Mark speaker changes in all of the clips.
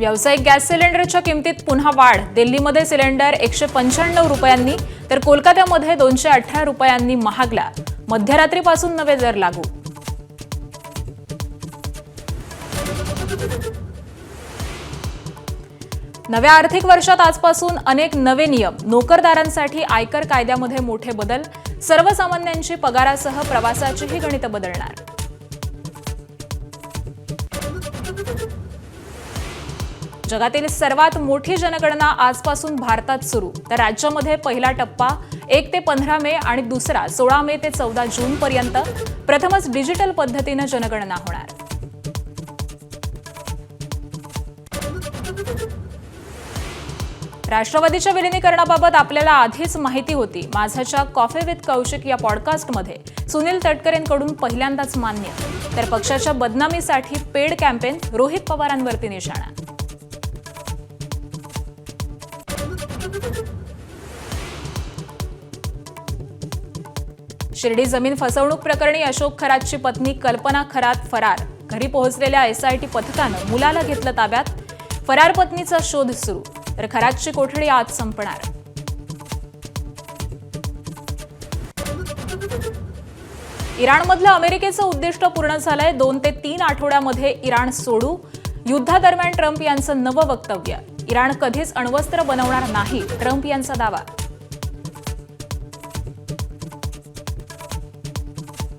Speaker 1: व्यावसायिक गॅस सिलेंडरच्या किमतीत पुन्हा वाढ। दिल्लीमध्ये सिलेंडर 195 रुपयांनी तर कोलकात्यामध्ये 218 रुपयांनी महागला। मध्यरात्रीपासून नवे दर लागू। नव्या आर्थिक वर्षात आजपासून अनेक नवे नियम। नोकरदारांसाठी आयकर कायद्यामध्ये मोठे बदल। सर्वसामान्यांची पगारासह प्रवासाचीही गणितं बदलणार। जगातील सर्वात मोठी जनगणना आजपासून भारतात सुरू। तर राज्यामध्ये पहिला टप्पा 1 ते 15 मे आणि दुसरा 16 मे ते 14 जून पर्यंत। प्रथमच डिजिटल पद्धतीने जनगणना होणार। राष्ट्रवादीच्या विलीनीकरणाबाबत आपल्याला आधीच माहिती होती। माझाच्या कॉफी विथ कौशिक या पॉडकास्टमध्ये सुनील तटकरेंकडून पहिल्यांदाच मान्य। तर पक्षाच्या बदनामीसाठी पेड कॅम्पेन, रोहित पवारांवरती निशाणा। शिर्डी जमीन फसवणूक प्रकरणी अशोक खरातची पत्नी कल्पना खरात फरार। घरी पोहोचलेल्या एसआयटी पथकानं मुलाला घेतलं ताब्यात। फरार पत्नीचा शोध सुरू। तर खरातची कोठडी आज संपणार। इराणमधलं अमेरिकेचं उद्दिष्ट पूर्ण झालंय। 2 ते 3 आठवड्यामध्ये इराण सोडू। युद्धादरम्यान ट्रम्प यांचं नवं वक्तव्य। इराण कधीच अण्वस्त्र बनवणार नाही, ट्रम्प यांचा दावा।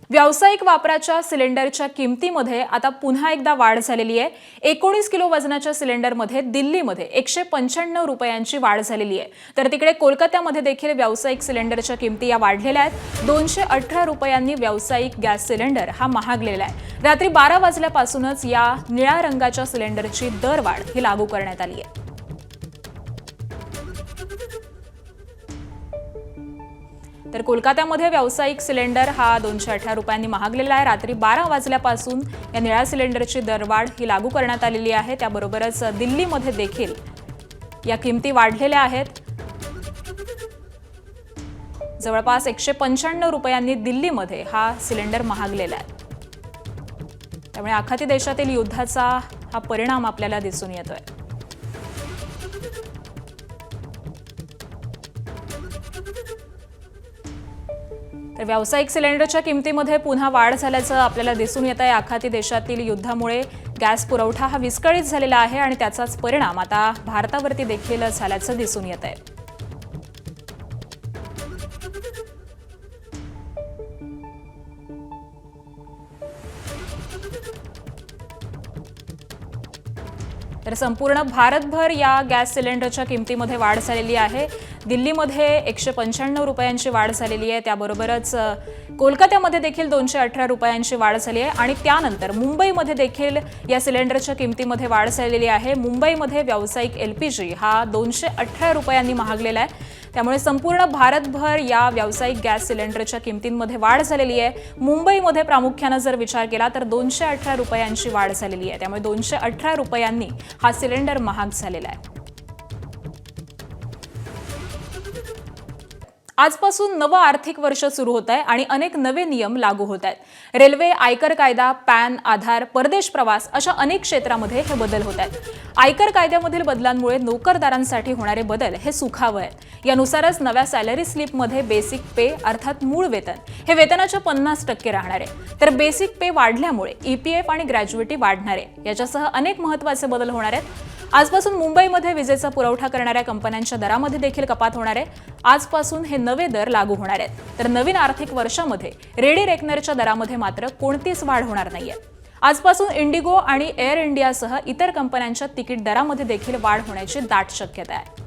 Speaker 1: व्यावसायिक वापराच्या सिलेंडरच्या किमतीमध्ये आता पुन्हा एकदा वाढ झालेली आहे। 19 किलो वजनाच्या सिलेंडरमध्ये दिल्लीमध्ये 195 रुपयांची वाढ झालेली आहे। तर तिकडे कोलकात्यामध्ये देखील व्यावसायिक सिलेंडरच्या किमती या वाढलेल्या आहेत। 218 रुपयांनी व्यावसायिक गॅस सिलेंडर हा महागलेला आहे। रात्री 12 वाजल्यापासूनच या निळ्या रंगाच्या सिलेंडरची दरवाढ ही लागू करण्यात आली आहे। तर कोलकात्यामध्ये व्यावसायिक सिलेंडर हा 218 रुपयांनी महागलेला आहे। रात्री 12 वाजल्यापासून या निळ्या सिलेंडरची दरवाढ ही लागू करण्यात आलेली आहे। त्याबरोबरच दिल्लीमध्ये देखील या किमती वाढलेल्या आहेत। जवळपास 195 रुपयांनी दिल्लीमध्ये हा सिलेंडर महागलेला आहे। त्यामुळे आखाती देशातील युद्धाचा हा परिणाम आपल्याला दिसून येतोय। तर व्यावसायिक सिलेंडरच्या किमतीमध्ये पुन्हा वाढ झाल्याचं आपल्याला दिसून येत आहे। आखाती देशातील युद्धामुळे गॅस पुरवठा हा विस्कळीत झालेला आहे आणि त्याचाच परिणाम आता भारतावरती देखील झाल्याचं दिसून येत आहे। तर संपूर्ण भारतभर या गॅस सिलेंडरच्या किमतीमध्ये वाढ झालेली आहे। दिल्लीमध्ये 195 रुपयांची वाढ झालेली आहे। त्याबरोबरच कोलकात्यामध्ये देखील 218 रुपयांची वाढ झाली आहे आणि त्यानंतर मुंबईमध्ये देखील या सिलेंडरच्या किमतीमध्ये वाढ झालेली आहे। मुंबईमध्ये व्यावसायिक एलपीजी हा 218 रुपयांनी महागलेला आहे। त्यामुळे संपूर्ण भारतभर या व्यावसायिक गॅस सिलेंडरच्या किमतींमध्ये वाढ झालेली आहे। मुंबईमध्ये प्रामुख्याने जर विचार केला तर 218 रुपयांची वाढ झालेली आहे। त्यामुळे 218 रुपयांनी हा सिलेंडर महाग झालेला आहे। आजपासून नवं आर्थिक वर्ष सुरू होत आहे आणि अनेक नवे नियम लागू होत आहेत। रेल्वे, आयकर कायदा, पॅन, आधार, परदेश प्रवास अशा अनेक क्षेत्रामध्ये हे बदल होत आहेत। आयकर कायद्यामधील बदलांमुळे नोकरदारांसाठी होणारे बदल हे सुखावह आहेत। यानुसारच नव्या सॅलरी स्लिपमध्ये बेसिक पे अर्थात मूळ वेतन हे वेतनाच्या 50% राहणार आहे। तर बेसिक पे वाढल्यामुळे ईपीएफ आणि ग्रॅज्युएटी वाढणार आहे। याच्यासह अनेक महत्त्वाचे बदल होणार आहेत। आजपासून मुंबईमध्ये विजेचा पुरवठा करणाऱ्या कंपन्यांच्या दरामध्ये देखील कपात होणार आहे। आजपासून हे नवे दर लागू होणार आहेत। तर नवीन आर्थिक वर्षामध्ये रेडी रेकनरच्या दरामध्ये मात्र कोणतीच वाढ होणार नाहीये। आजपासून इंडिगो आणि एअर इंडियासह इतर कंपन्यांच्या तिकीट दरामध्ये देखील वाढ होण्याची दाट शक्यता आहे।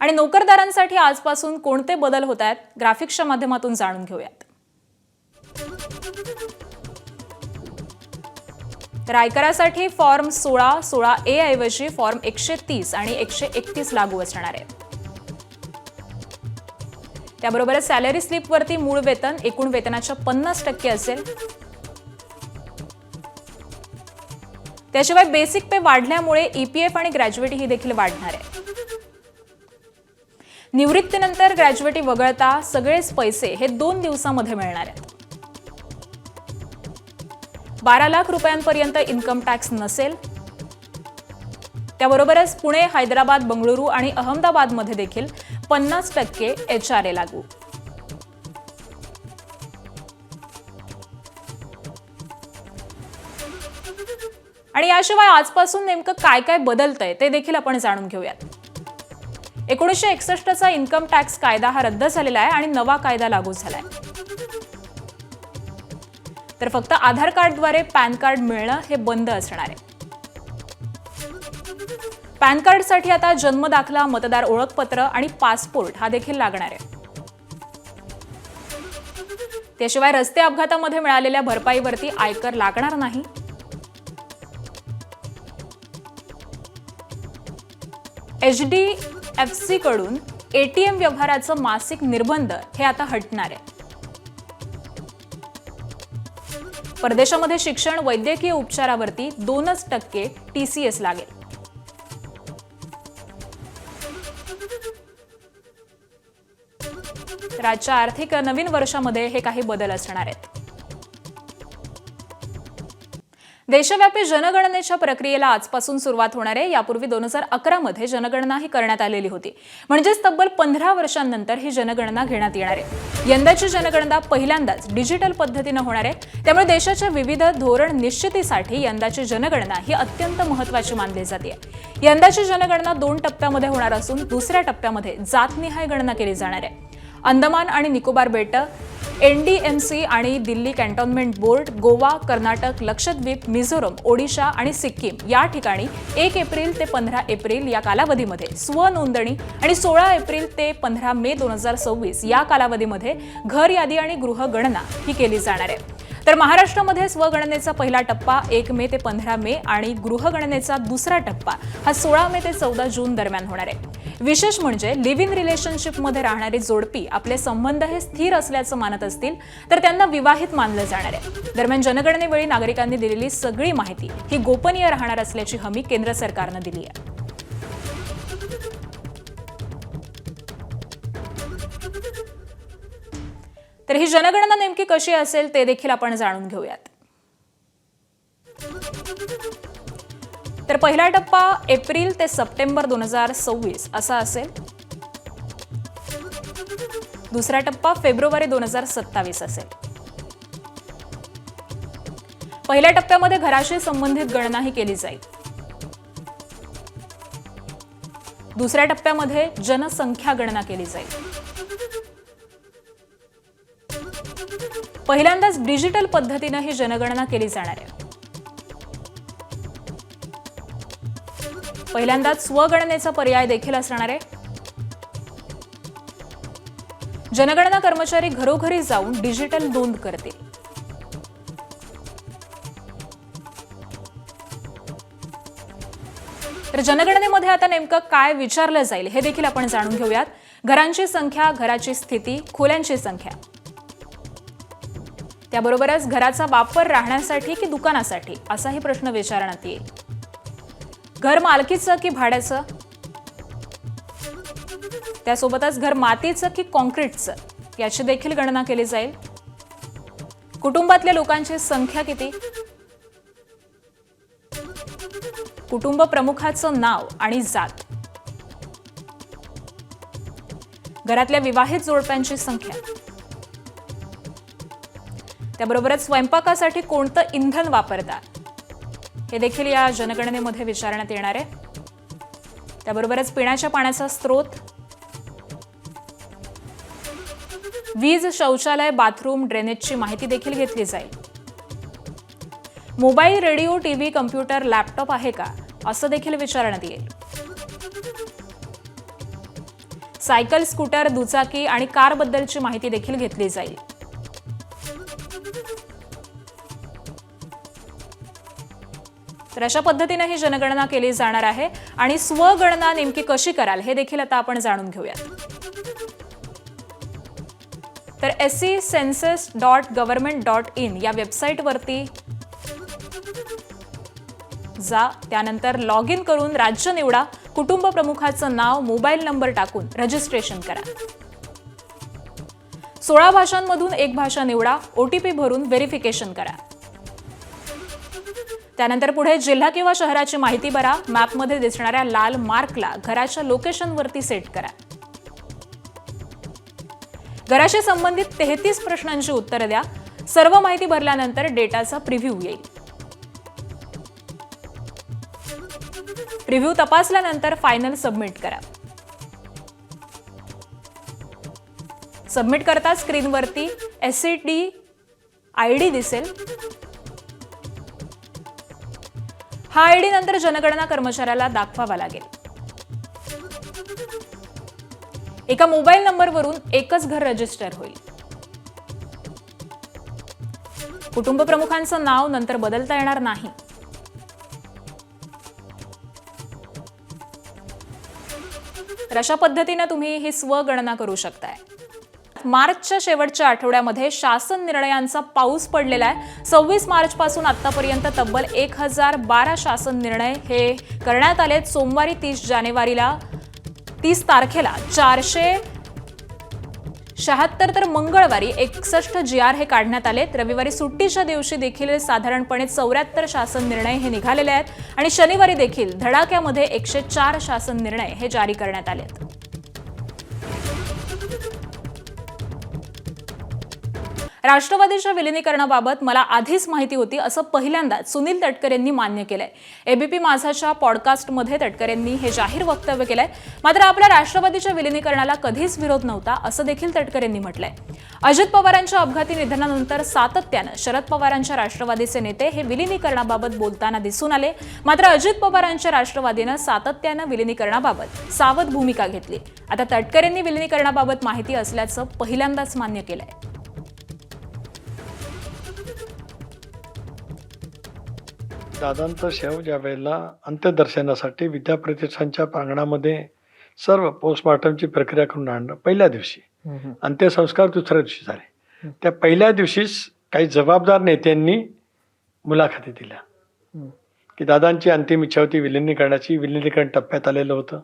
Speaker 1: आणि नोकरदारांसाठी आजपासून कोणते बदल होत आहेत ग्राफिक्सच्या माध्यमातून जाणून घेऊयात। तर आयकरासाठी फॉर्म 16 ए ऐवजी फॉर्म 130 आणि 131 लागू असणार आहे। त्याबरोबरच सॅलरी स्लिपवरती मूळ वेतन एकूण वेतनाच्या 50% असेल। त्याशिवाय बेसिक पे वाढल्यामुळे ईपीएफ आणि ग्रॅज्युएटी ही देखील वाढणार आहे। निवृत्तीनंतर ग्रॅज्युएटी वगळता सगळेच पैसे हे 2 दिवसांमध्ये मिळणार आहेत। 12 लाख रुपयांपर्यंत इन्कम टॅक्स नसेल. त्याबरोबरच पुणे, हैदराबाद, बंगळुरू आणि अहमदाबादमध्ये देखील 50% HRA लागू. आणि याशिवाय आजपासून नेमकं काय काय बदलतंय ते देखील आपण जाणून घेऊयात. 1961चा इन्कम टॅक्स कायदा हा रद्द झालेला आहे आणि नवा कायदा लागू झालाय. तर फक्त आधार कार्डद्वारे पॅन कार्ड मिळणं हे बंद असणार आहे. पॅन कार्डसाठी आता जन्म दाखला, मतदार ओळखपत्र आणि पासपोर्ट हा देखील लागणार आहे. त्याशिवाय रस्ते अपघातामध्ये मिळालेल्या भरपाईवरती आयकर लागणार नाही. HDFC कडून ATM व्यवहाराचं मासिक निर्बंध हे आता हटणार आहे. परदेशामध्ये शिक्षण, वैद्यकीय उपचारावरती 2% TCS लागेल. राज्याच्या आर्थिक नवीन वर्षामध्ये हे काही बदल असणार आहेत. देशव्यापी जनगणनेच्या प्रक्रियेला आजपासून सुरुवात होणार आहे. यापूर्वी 2011 मध्ये जनगणना ही करण्यात आलेली होती. म्हणजेच तब्बल 15 वर्षांनंतर ही जनगणना घेण्यात येणार आहे. यंदाची जनगणना पहिल्यांदाच डिजिटल पद्धतीने होणार आहे. त्यामुळे देशाच्या विविध धोरण निश्चितीसाठी यंदाची जनगणना ही अत्यंत महत्त्वाची मानली जाते. यंदाची जनगणना 2 टप्प्यामध्ये होणार असून दुसऱ्या टप्प्यामध्ये जातनिहाय गणना केली जाणार आहे. अंदमान आणि निकोबार बेटं, NDMC आणि दिल्ली कॅन्टोन्मेंट बोर्ड, गोवा, कर्नाटक, लक्षद्वीप, मिझोरम, ओडिशा आणि सिक्कीम या ठिकाणी 1 एप्रिल ते 15 एप्रिल या कालावधीमध्ये स्वनोंदणी आणि 16 एप्रिल ते 15 मे 2026 या कालावधीमध्ये घर यादी आणि गृहगणना ही केली जाणार आहे. तर महाराष्ट्रामध्ये स्वगणनेचा पहिला टप्पा 1 मे ते 15 मे आणि गृहगणनेचा दुसरा टप्पा हा 16 मे ते 14 जून दरम्यान होणार आहे. विशेष म्हणजे लिव्ह इन रिलेशनशिपमध्ये राहणारी जोडपी आपले संबंध हे स्थिर असल्याचं मानत असतील तर त्यांना विवाहित मानलं जाणार आहे. दरम्यान जनगणनेवेळी नागरिकांनी दिलेली सगळी माहिती ही गोपनीय राहणार असल्याची हमी केंद्र सरकारनं दिली आहे. तर ही जनगणना नेमकी कशी असेल ते देखील आपण जाणून घेऊयात. तर पहिला टप्पा एप्रिल ते सप्टेंबर 2026 असा असेल. दुसरा टप्पा फेब्रुवारी 2027 असेल. पहिल्या टप्प्यामध्ये घराशी संबंधित गणना ही केली जाईल. दुसऱ्या टप्प्यामध्ये जनसंख्या गणना केली जाईल. पहिल्यांदाच डिजिटल पद्धतीने ही जनगणना केली जाणार आहे. पहिल्यांदाच स्वगणनेचा पर्याय देखील असणार आहे. जनगणना कर्मचारी घरोघरी जाऊन डिजिटल नोंद करतील. तर जनगणनेमध्ये आता नेमकं काय विचारलं जाईल हे देखील आपण जाणून घेऊयात. घरांची संख्या, घराची स्थिती, खोल्यांची संख्या, त्याबरोबरच घराचा वापर राहण्यासाठी की दुकानासाठी असाही प्रश्न विचारण्यात येईल. घर मालकीचं की भाड्याचं, त्यासोबतच घर मातीचं की कॉन्क्रीटचं याची देखील गणना केली जाईल. कुटुंबातल्या लोकांची संख्या किती, कुटुंब प्रमुखाचं नाव आणि जात, घरातल्या विवाहित जोडप्यांची संख्या, त्याबरोबरच स्वयंपाकासाठी कोणतं इंधन वापरतात हे देखील या जनगणनेमध्ये विचारण्यात येणार आहे. त्याबरोबरच पिण्याच्या पाण्याचा स्रोत, वीज, शौचालय, बाथरूम, ड्रेनेजची माहिती देखील घेतली जाईल. Mobile, radio, TV, computer, laptop आहे का असं देखील विचारण्यात येईल. सायकल, स्कूटर, दुचाकी आणि कारबद्दलची माहिती देखील घेतली जाईल. तर अशा पद्धतीने ही जनगणना केली जाणार आहे. आणि स्वगणना नेमकी कशी कराल हे देखील आता आपण जाणून घेऊयात. तर SCcensus.government.in या वेबसाईटवरती जा. त्यानंतर लॉग इन करून राज्य निवडा, कुटुंब प्रमुखाचं नाव, मोबाईल नंबर टाकून रजिस्ट्रेशन करा. 16 भाषांमधून एक भाषा निवडा, OTP भरून व्हेरिफिकेशन करा. त्यानंतर पुढे जिल्हा किंवा शहराची माहिती भरा. मॅपमध्ये दिसणाऱ्या लाल मार्कला घराच्या लोकेशनवरती सेट करा. घराशी संबंधित 33 प्रश्नांची उत्तरं द्या. सर्व माहिती भरल्यानंतर डेटाचा प्रिव्ह्यू येईल. प्रिव्ह्यू तपासल्यानंतर फायनल सबमिट करा. सबमिट करता स्क्रीनवरती SCD ID दिसेल. हा ID नंतर जनगणना कर्मचाऱ्याला दाखवावा लागेल. एका मोबाईल नंबरवरून एकच घर रजिस्टर होईल. कुटुंब प्रमुखांचं नाव नंतर बदलता येणार नाही. तर अशा पद्धतीने तुम्ही ही स्वगणना करू शकताय. मार्चच्या शेवटच्या आठवड्यामध्ये शासन निर्णयांचा पाऊस पडलेला आहे. 26 मार्च पासून आतापर्यंत तब्बल 1012 शासन निर्णय हे करण्यात आलेत. सोमवारी 30 तारखेला 476 तर मंगळवारी 61 GR हे काढण्यात आलेत. रविवारी सुट्टीच्या दिवशी देखील साधारणपणे 74 शासन निर्णय हे निघालेले आहेत आणि शनिवारी देखील धडाक्यामध्ये 104 शासन निर्णय हे जारी करण्यात आलेत. राष्ट्रवादीच्या विलिनीकरणाबाबत मला आधीच माहिती होती असं पहिल्यांदाच सुनील तटकरेंनी मान्य केलंय. एबीपी माझाच्या पॉडकास्टमध्ये तटकरेंनी हे जाहीर वक्तव्य केलंय. मात्र आपल्या राष्ट्रवादीच्या विलिनीकरणाला कधीच विरोध नव्हता असं देखील तटकरेंनी म्हटलंय. अजित पवारांच्या अपघाती निधनानंतर सातत्यानं शरद पवारांच्या राष्ट्रवादीचे नेते हे विलिनीकरणाबाबत बोलताना दिसून आले. मात्र अजित पवारांच्या राष्ट्रवादीनं सातत्यानं विलिनीकरणाबाबत सावध भूमिका घेतली. आता तटकरेंनी विलिनीकरणाबाबत माहिती असल्याचं पहिल्यांदाच मान्य केलंय.
Speaker 2: दादांचा शव ज्या वेळेला अंत्यदर्शनासाठी विद्याप्रतिष्ठानच्या प्रांगणामध्ये सर्व पोस्टमॉर्टमची प्रक्रिया करून आणणं पहिल्या दिवशी, अंत्यसंस्कार दुसऱ्या दिवशी झाले. त्या पहिल्या दिवशीच काही जबाबदार नेत्यांनी मुलाखती दिल्या की दादांची अंतिम इच्छा होती विलिनीकरणाची. विलिनीकरण टप्प्यात आलेलं होतं.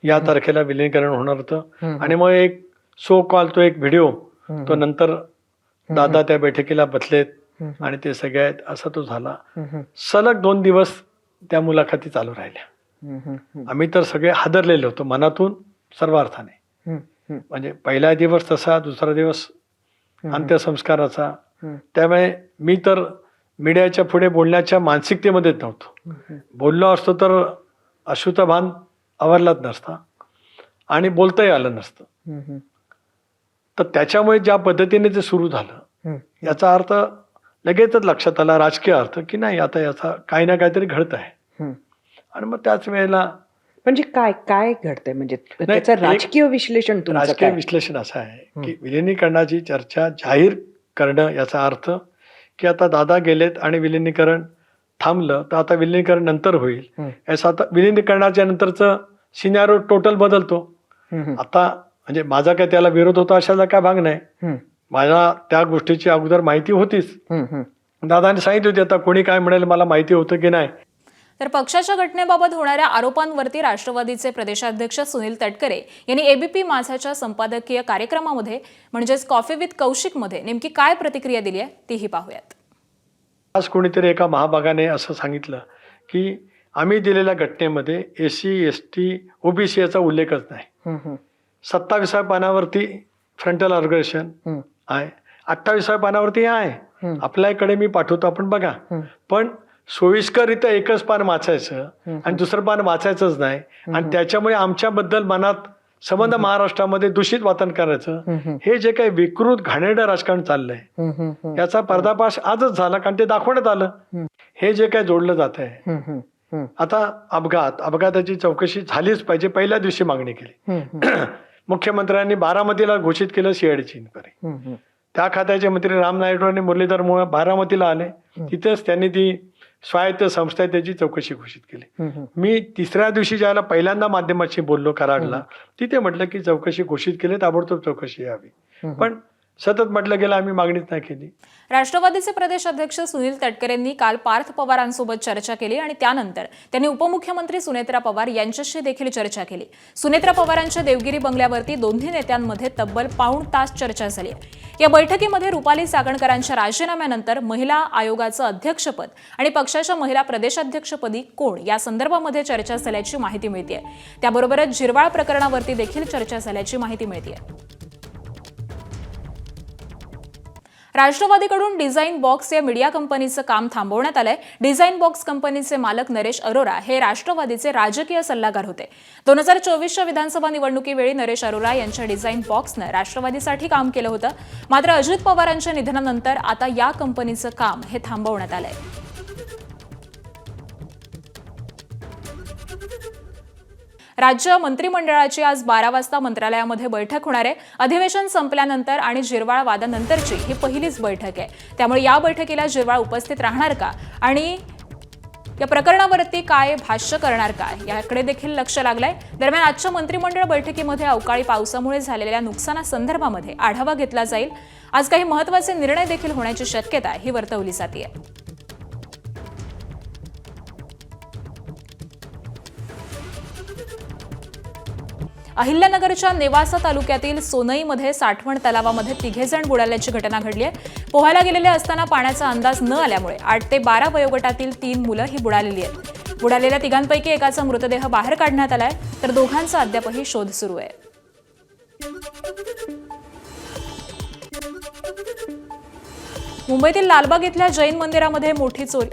Speaker 2: या तारखेला विलिनीकरण होणार होतं आणि मग एक सो कॉल तो एक व्हिडिओ तो नंतर दादा त्या बैठकीला बसलेत आणि ते सगळे आहेत असा तो झाला. सलग 2 दिवस त्या मुलाखती चालू राहिल्या. आम्ही तर सगळे हादरलेलो होतो मनातून सर्व अर्थाने. म्हणजे पहिला दिवस तसा, दुसरा दिवस अंत्यसंस्काराचा. त्यामुळे मी तर मीडियाच्या पुढे बोलण्याच्या मानसिकतेमध्येच नव्हतो. बोललो असतो तर अशुतभान आवरलाच नसता आणि बोलताही आलं नसतं. तर त्याच्यामुळे ज्या पद्धतीने ते सुरू झालं याचा अर्थ लगेचच लक्षात आला, राजकीय अर्थ, की नाही आता याचा काही ना काहीतरी घडत आहे. आणि मग त्याच वेळेला
Speaker 3: म्हणजे काय काय घडतंय, म्हणजे त्याचं राजकीय विश्लेषण,
Speaker 2: राजकीय विश्लेषण असं आहे की विलिनीकरणाची चर्चा जाहीर करणं याचा अर्थ की आता दादा गेलेत आणि विलिनीकरण थांबलं तर आता विलिनीकरण नंतर होईल. याचा आता विलिनीकरणाच्या नंतरचं सिनारिओ टोटल बदलतो. आता म्हणजे माझा काय त्याला विरोध होता अशाला काय भाग नाही. मला त्या गोष्टीची अगोदर माहिती होतीच. दादाने सांगितली होती, आता कोणी काय म्हणेल मला माहिती होतं की नाही.
Speaker 1: तर पक्षाच्या घटनेबाबत होणाऱ्या आरोपांवरती राष्ट्रवादीचे प्रदेशाध्यक्ष सुनील तटकरे यांनी एबीपी माझाच्या संपादकीय कार्यक्रमामध्ये म्हणजेच कॉफी विथ कौशिकमध्ये नेमकी काय प्रतिक्रिया दिली आहे तीही पाहूयात.
Speaker 2: आज कोणीतरी एका महाभागाने असं सांगितलं की आम्ही दिलेल्या घटनेमध्ये SC ST OBC याचा उल्लेखच नाही. 27व्या पानावरती फ्रंटल ऑर्गनायझेशन आहे, 28व्या पानावरती आहे. आपल्याकडे मी पाठवतो, आपण बघा. पण सोयीस्कररित्या एकच पान वाचायचं आणि दुसरं पान वाचायचंच नाही आणि त्याच्यामुळे आमच्याबद्दल मनात संबंध महाराष्ट्रामध्ये दूषित वातावरण करायचं, हे जे काही विकृत घाणेरडं राजकारण चाललंय याचा पर्दाफाश आजच झाला. कारण ते दाखवण्यात आलं हे जे काही जोडलं जात आहे. आता अपघाताची चौकशी झालीच पाहिजे, पहिल्या दिवशी मागणी केली. मुख्यमंत्र्यांनी बारामतीला घोषित केलं CIDची इन्क्वायरी. त्या खात्याचे मंत्री राम नाईक आणि मुरलीधर मोहोळ बारामतीला आले. तिथेच त्यांनी ती स्वायत्त संस्था आहे त्याची चौकशी घोषित केली. मी तिसऱ्या दिवशी ज्याला पहिल्यांदा माध्यमाशी बोललो कराडला, तिथे म्हटलं की चौकशी घोषित केली, ताबडतोब चौकशी यावी. पण सतत म्हटलं गेलं आम्ही मागणीच नाही केली.
Speaker 1: राष्ट्रवादीचे प्रदेश अध्यक्ष सुनील तटकरेंनी काल पार्थ पवारांसोबत चर्चा केली आणि त्यानंतर त्यांनी उपमुख्यमंत्री सुनेत्रा पवार यांच्याशी देखील चर्चा केली. सुनेत्रा पवारांच्या देवगिरी बंगल्यावरती दोन्ही नेत्यांमध्ये तब्बल पाऊण तास चर्चा झाली. या बैठकीमध्ये रुपाली चाकणकरांच्या राजीनाम्यानंतर महिला आयोगाचं अध्यक्षपद आणि पक्षाच्या महिला प्रदेशाध्यक्षपदी कोण या संदर्भामध्ये चर्चा झाल्याची माहिती मिळते. त्याबरोबरच झिरवाळ प्रकरणावरती देखील चर्चा झाल्याची माहिती मिळते. राष्ट्रवादीकडून डिझाईन बॉक्स या मीडिया कंपनीचं काम थांबवण्यात आलंय. डिझाईन बॉक्स कंपनीचे मालक नरेश अरोरा हे राष्ट्रवादीचे राजकीय सल्लागार होते. 2024च्या विधानसभा निवडणुकीवेळी नरेश अरोरा यांच्या डिझाईन बॉक्सनं राष्ट्रवादीसाठी काम केलं होतं. मात्र अजित पवारांच्या निधनानंतर आता या कंपनीचं काम हे थांबवण्यात आलंय. राज्य मंत्रिमंडळाची आज 12 वाजता मंत्रालयामध्ये बैठक होणार आहे. अधिवेशन संपल्यानंतर आणि झिरवाळ वादानंतरची ही पहिलीच बैठक आहे. त्यामुळे या बैठकीला झिरवाळ उपस्थित राहणार का आणि या प्रकरणावरती काय भाष्य करणार का याकडे देखील लक्ष लागलंय. दरम्यान आजच्या मंत्रिमंडळ बैठकीमध्ये अवकाळी पावसामुळे झालेल्या नुकसानासंदर्भामध्ये आढावा घेतला जाईल. आज काही महत्त्वाचे निर्णय देखील होण्याची शक्यता ही वर्तवली जाते. अहिल्यानगरच्या नेवासा तालुक्यातील सोनईमध्ये साठवण तलावामध्ये 3 जण बुडाल्याची घटना घडली आहे. पोहायला गेलेले असताना पाण्याचा अंदाज न आल्यामुळे 8 ते 12 वयोगटातील 3 मुलं ही बुडालेली आहेत. बुडालेल्या तिघांपैकी एकाचा मृतदेह बाहेर काढण्यात आलाय तर दोघांचा अद्यापही शोध सुरू आहे. मुंबईतील लालबाग इथल्या जैन मंदिरामध्ये मोठी चोरी.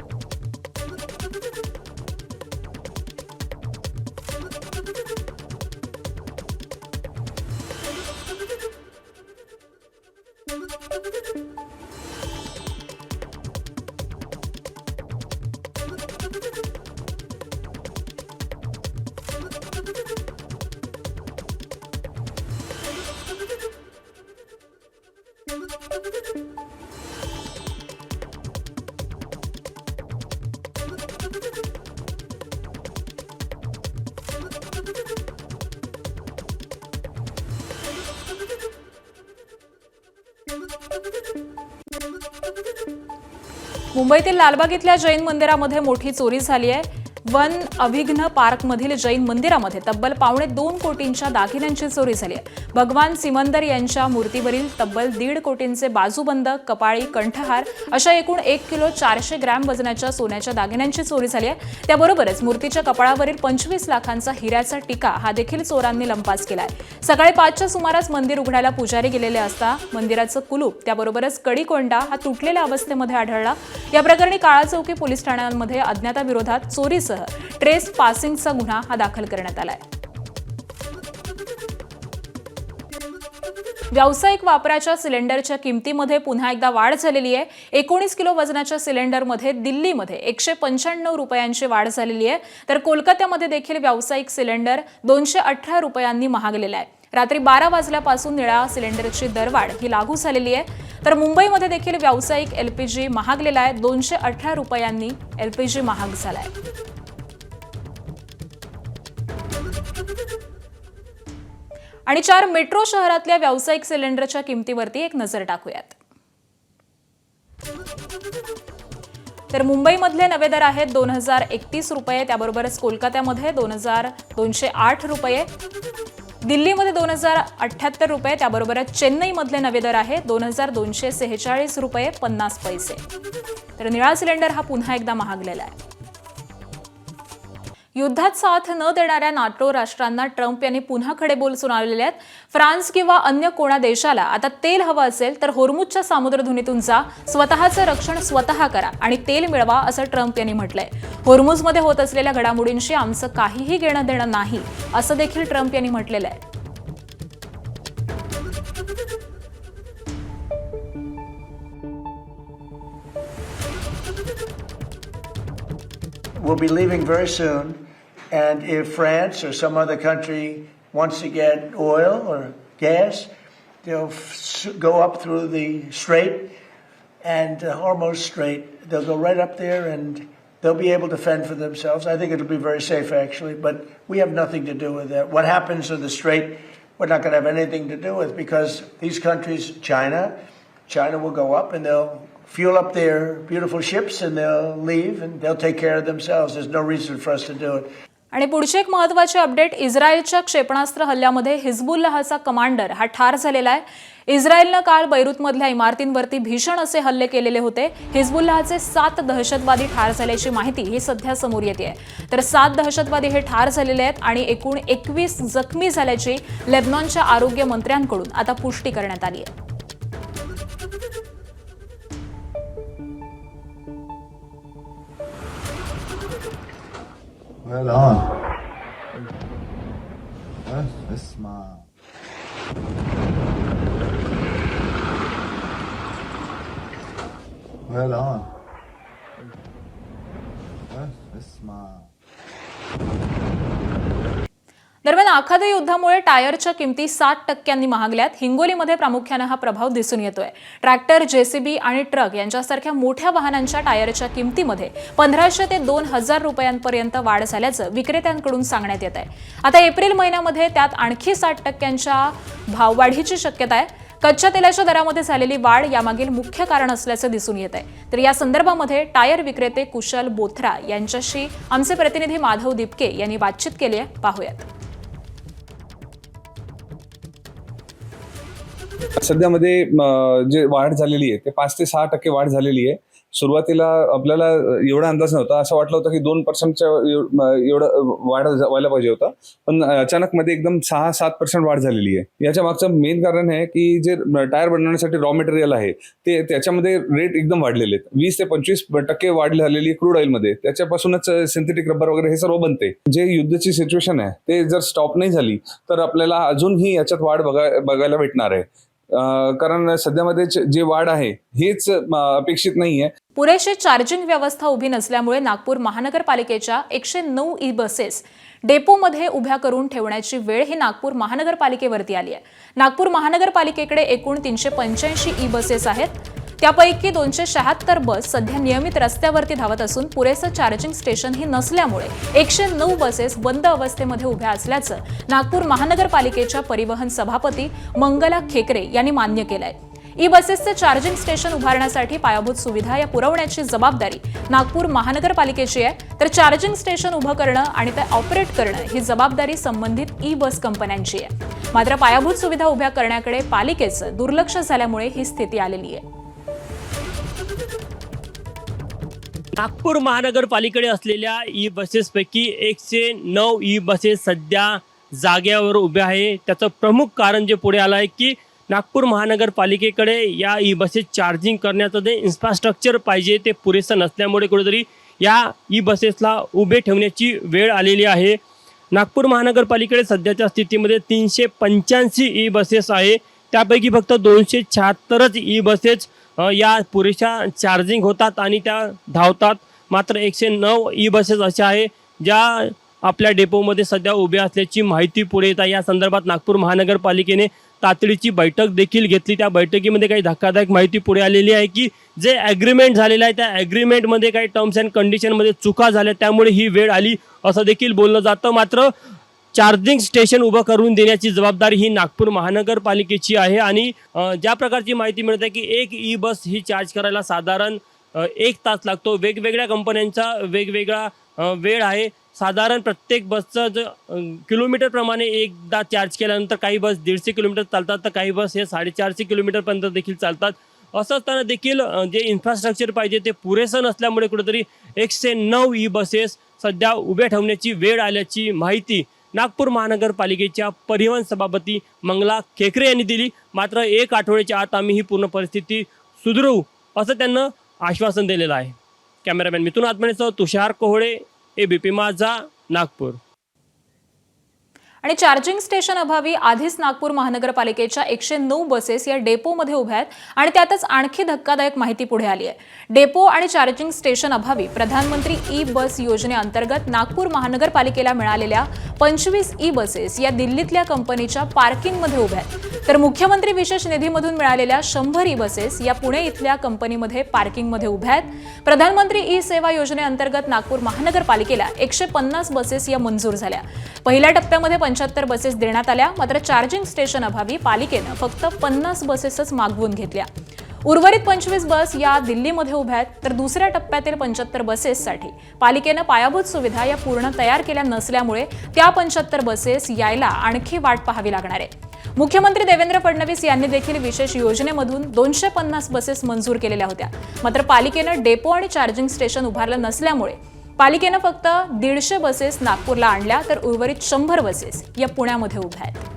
Speaker 1: मुंबईतील लालबाग इथल्या जैन मंदिरामध्ये मोठी चोरी झाली आहे. वन अभिघ्न पार्कमधील जैन मंदिरामध्ये तब्बल 2.25 कोटींच्या दागिन्यांची चोरी झाली आहे. भगवान सिमंदर यांच्या मूर्तीवरील तब्बल 1.5 कोटींचे बाजूबंद, कपाळी, कंठहार अशा एकूण 1 किलो 400 ग्रॅम वजनाच्या सोन्याच्या दागिन्यांची चोरी झाली आहे. त्याबरोबरच मूर्तीच्या कपाळावरील 25 लाखांचा हिऱ्याचा टिका हा देखील चोरांनी लंपास केलाय. सकाळी 5च्या सुमारास मंदिर उघडायला पुजारी गेलेले असता मंदिराचं कुलूप त्याबरोबरच कडीकोंडा हा तुटलेल्या अवस्थेमध्ये आढळला. या प्रकरणी काळाचौकी पोलीस ठाण्यांमध्ये अज्ञाताविरोधात चोरीसह ट्रेस पासिंगचा गुन्हा हा दाखल करण्यात आलाय. व्यावसायिक वापराच्या सिलेंडरच्या किमतीमध्ये पुन्हा एकदा वाढ झालेली आहे. 19 किलो वजनाच्या सिलेंडरमध्ये दिल्लीमध्ये 195 रुपयांची वाढ झालेली आहे तर कोलकात्यामध्ये देखील व्यावसायिक सिलेंडर 218 रुपयांनी महागलेला आहे. रात्री 12 वाजल्यापासून निळ्या सिलेंडरची दरवाढ ही लागू झालेली आहे. तर मुंबईमध्ये देखील व्यावसायिक एलपीजी महागलेला आहे. 218 रुपयांनी एलपीजी महाग झालाय. आणि 4 मेट्रो शहरातल्या व्यावसायिक सिलेंडरच्या किमतीवरती एक नजर टाकूयात. तर मुंबईमधले नवे दर आहेत 2031 रुपये. त्याबरोबरच कोलकात्यामध्ये 2208 रुपये, दिल्लीमध्ये 2078 रुपये. त्याबरोबरच चेन्नईमधले नवे दर आहे 2246 रुपये 50 पैसे. तर निळा सिलेंडर हा पुन्हा एकदा महागलेला आहे. युद्धात साथ न देणाऱ्या नाटो राष्ट्रांना ट्रम्प यांनी पुन्हा खडेबोल सुनावलेले आहेत. फ्रान्स किंवा अन्य कोणा देशाला आता तेल हवं असेल तर होर्मुझच्या सामुद्रधुनीतून जा, स्वतःचं रक्षण स्वतः करा आणि तेल मिळवा असं ट्रम्प यांनी म्हटलंय. होर्मुझमध्ये होत असलेल्या घडामोडींशी आमचं काहीही घेणं देणं नाही असं देखील ट्रम्प यांनी म्हटलेलं आहे.
Speaker 4: We'll be leaving very soon, and if France or some other country wants to get oil or gas, they'll go up through the strait and Hormuz Strait. They'll go right up there and they'll be able to fend for themselves. I think it'll be very safe, actually, but we have nothing to do with that. What happens in the strait we're not going to have anything to do with, because these countries, China will go up and they'll fuel up their beautiful ships and they'll leave and they'll take care of themselves. There's no reason for us to do it.
Speaker 1: आणि पुढचे एक महत्त्वाचे update, इस्रायलच्या क्षेपणास्त्र हल्ल्यामध्ये हिजबुल्लाहचा commander हा ठार झालेला आहे. इस्रायलनं काल बैरूतमधल्या इमारतींवरती भीषण असे हल्ले केलेले होते. हिजबुल्लाहचे 7 दहशतवादी ठार झाल्याची माहिती ही सध्या समोर येते आहे. तर 7 दहशतवादी हे ठार झालेले आहेत आणि एकूण 21 जखमी झाल्याची लेबनॉनच्या आरोग्य मंत्र्यांकडून आता पुष्टी करण्यात आली आहे.
Speaker 5: Well on. اسمع. Well on. اسمع.
Speaker 1: दरम्यान आखाती युद्धामुळे टायरच्या किमती 60% महागल्यात. हिंगोलीमध्ये प्रामुख्याने हा प्रभाव दिसून येतोय. ट्रॅक्टर, जेसीबी आणि ट्रक यांच्यासारख्या मोठ्या वाहनांच्या टायरच्या किमतीमध्ये 1500 ते 2000 रुपयांपर्यंत वाढ झाल्याचं विक्रेत्यांकडून सांगण्यात येत आहे. आता एप्रिल महिन्यामध्ये त्यात आणखी 60% भाववाढीची शक्यता आहे. कच्च्या तेलाच्या दरामध्ये झालेली वाढ यामागील मुख्य कारण असल्याचं दिसून येत आहे. तर या संदर्भामध्ये टायर विक्रेते कुशल बोथरा यांच्याशी आमचे प्रतिनिधी माधव दिपके यांनी बातचीत केली आहे. पाहूयात.
Speaker 6: सध्यामध्ये जे वाढ झालेली आहे ते 5 ते 6% वाढ झालेली आहे. सुरुवातीला आपल्याला एवढा अंदाज नव्हता, असं वाटलं होतं की 2%च्या एवढं वाढ व्हायला पाहिजे होता, पण अचानक मध्ये एकदम 6-7% वाढ झालेली आहे. याच्या मागचं मेन कारण आहे की जे टायर बनवण्यासाठी रॉ मटेरियल आहे ते त्याच्यामध्ये रेट एकदम वाढलेले आहेत. 20 ते 25% वाढ झालेली आहे क्रूड ऑइलमध्ये. त्याच्यापासूनच सिंथेटिक रबर वगैरे हे सर्व बनते. जे युद्धाची सिच्युएशन आहे ते जर स्टॉप नाही झाली तर आपल्याला अजूनही याच्यात वाढ बघायला भेटणार आहे. कारण सध्यामध्ये जे वाढ आहे हेच अपेक्षित नाहीये.
Speaker 1: पुरेशी चार्जिंग व्यवस्था उभी नसल्यामुळे नागपूर महानगरपालिकेच्या 109 ई बसेस डेपोमध्ये उभ्या करून ठेवण्याची वेळ ही नागपूर महानगरपालिकेवरती आली आहे. नागपूर महानगरपालिकेकडे एकूण 385 ई बसेस आहेत. त्यापैकी 276 बस सध्या नियमित रस्त्यावरती धावत असून पुरेसं चार्जिंग स्टेशनही नसल्यामुळे 109 बसेस बंद अवस्थेमध्ये उभ्या असल्याचं नागपूर महानगरपालिकेच्या परिवहन सभापती मंगला खेकरे यांनी मान्य केलं आहे. ई बसेसचे चार्जिंग स्टेशन उभारण्यासाठी पायाभूत सुविधा या पुरवण्याची जबाबदारी नागपूर महानगरपालिकेची आहे. तर चार्जिंग स्टेशन उभं करणं आणि ते ऑपरेट करणं ही जबाबदारी संबंधित ई बस कंपन्यांची आहे. मात्र पायाभूत सुविधा उभ्या करण्याकडे पालिकेचं दुर्लक्ष झाल्यामुळे ही स्थिती आलेली आहे.
Speaker 7: नागपूर महानगरपालिकेकडे असलेल्या ई बसेसपैकी 109 ई बसेस सध्या जाग्यावर उभ्या आहे. त्याचं प्रमुख कारण जे पुढे आलं आहे की नागपूर महानगरपालिकेकडे या ई बसेस चार्जिंग करण्याचं जे इन्फ्रास्ट्रक्चर पाहिजे ते पुरेसं नसल्यामुळे कुठेतरी या ई बसेसला उभे ठेवण्याची वेळ आलेली आहे. नागपूर महानगरपालिकेकडे सध्याच्या स्थितीमध्ये 385 ई बसेस आहे. त्यापैकी फक्त 276च ई बसेस या पुरेशा चार्जिंग होतात आणि त्या धावतात. मात्र 109 ई बसेस अशा आहे ज्या आपल्या डेपोमध्ये सध्या उभ्या असल्याची माहिती पुढे येत आहे. या संदर्भात नागपूर महानगरपालिकेने तातडीची बैठक देखील घेतली. त्या बैठकीमध्ये काही धक्कादायक माहिती पुढे आलेली आहे की जे ॲग्रीमेंट झालेलं आहे त्या ॲग्रीमेंटमध्ये काही टर्म्स अँड कंडिशनमध्ये चुका झाल्या, त्यामुळे ही वेळ आली असं देखील बोललं जातं. मात्र चार्जिंग स्टेशन उभं करून देण्याची जबाबदारी ही नागपूर महानगरपालिकेची आहे. आणि ज्या प्रकारची माहिती मिळते की एक ई बस ही चार्ज करायला साधारण 1 तास लागतो. वेगवेगळ्या कंपन्यांचा वेगवेगळा वेळ आहे. साधारण प्रत्येक बसचं किलोमीटरप्रमाणे एकदा चार्ज केल्यानंतर काही बस 150 किलोमीटर चालतात तर काही बस हे 450 किलोमीटरपर्यंत देखील चालतात. असं असताना देखील जे इन्फ्रास्ट्रक्चर पाहिजे ते पुरेसं नसल्यामुळे कुठेतरी 109 ई बसेस सध्या उभ्या ठेवण्याची वेळ आल्याची माहिती नागपूर महानगरपालिकेच्या परिवहन सभापती मंगला खेकरे यांनी दिली. मात्र 1 आठवड्याच्या आत आम्ही ही पूर्ण परिस्थिती सुधारू असं त्यांना आश्वासन दिलेलं आहे. कॅमेरामॅन मिथुन आत्मनेसह तुषार कोहळे, ABP माझा, नागपूर.
Speaker 1: आणि चार्जिंग स्टेशन अभावी आधीच नागपूर महानगरपालिकेच्या 109 बसेस या डेपोमध्ये उभ्या आहेत आणि त्यातच आणखी धक्कादायक माहिती पुढे आली आहे. डेपो आणि चार्जिंग स्टेशन अभावी प्रधानमंत्री ई बस योजनेअंतर्गत नागपूर महानगरपालिकेला मिळालेल्या 25 ई बसेस या दिल्लीतल्या कंपनीच्या पार्किंगमध्ये उभ्या आहेत. तर मुख्यमंत्री विशेष निधीमधून मिळालेल्या 100 ई बसेस या पुणे इथल्या कंपनीमध्ये पार्किंगमध्ये उभ्या आहेत. प्रधानमंत्री ई सेवा योजनेअंतर्गत नागपूर महानगरपालिकेला 150 बसेस या मंजूर झाल्या. पहिल्या टप्प्यामध्ये 75 बसेस देण्यात आल्या, मात्र चार्जिंग स्टेशन अभावी पालिकेनं फक्त 50 बसेसच मागवून घेतल्या. उर्वरित 25 बस या दिल्लीमध्ये उभ्या आहेत, तर दुसऱ्या टप्प्यातील 75 बसेससाठी पालिकेनं पायाभूत सुविधा या पूर्ण तयार केल्या नसल्यामुळे त्या 75 बसेस यायला आणखी वाट पाहावी लागणार आहे. मुख्यमंत्री देवेंद्र फडणवीस यांनी देखील विशेष योजनेमधून 250 बसेस मंजूर केलेल्या होत्या, मात्र पालिकेनं डेपो आणि चार्जिंग स्टेशन उभारलं नसल्यामुळे पालिकेनं फक्त 150 बसेस नागपूरला आणल्या, तर उर्वरित 100 बसेस या पुण्यामध्ये उभ्या आहेत.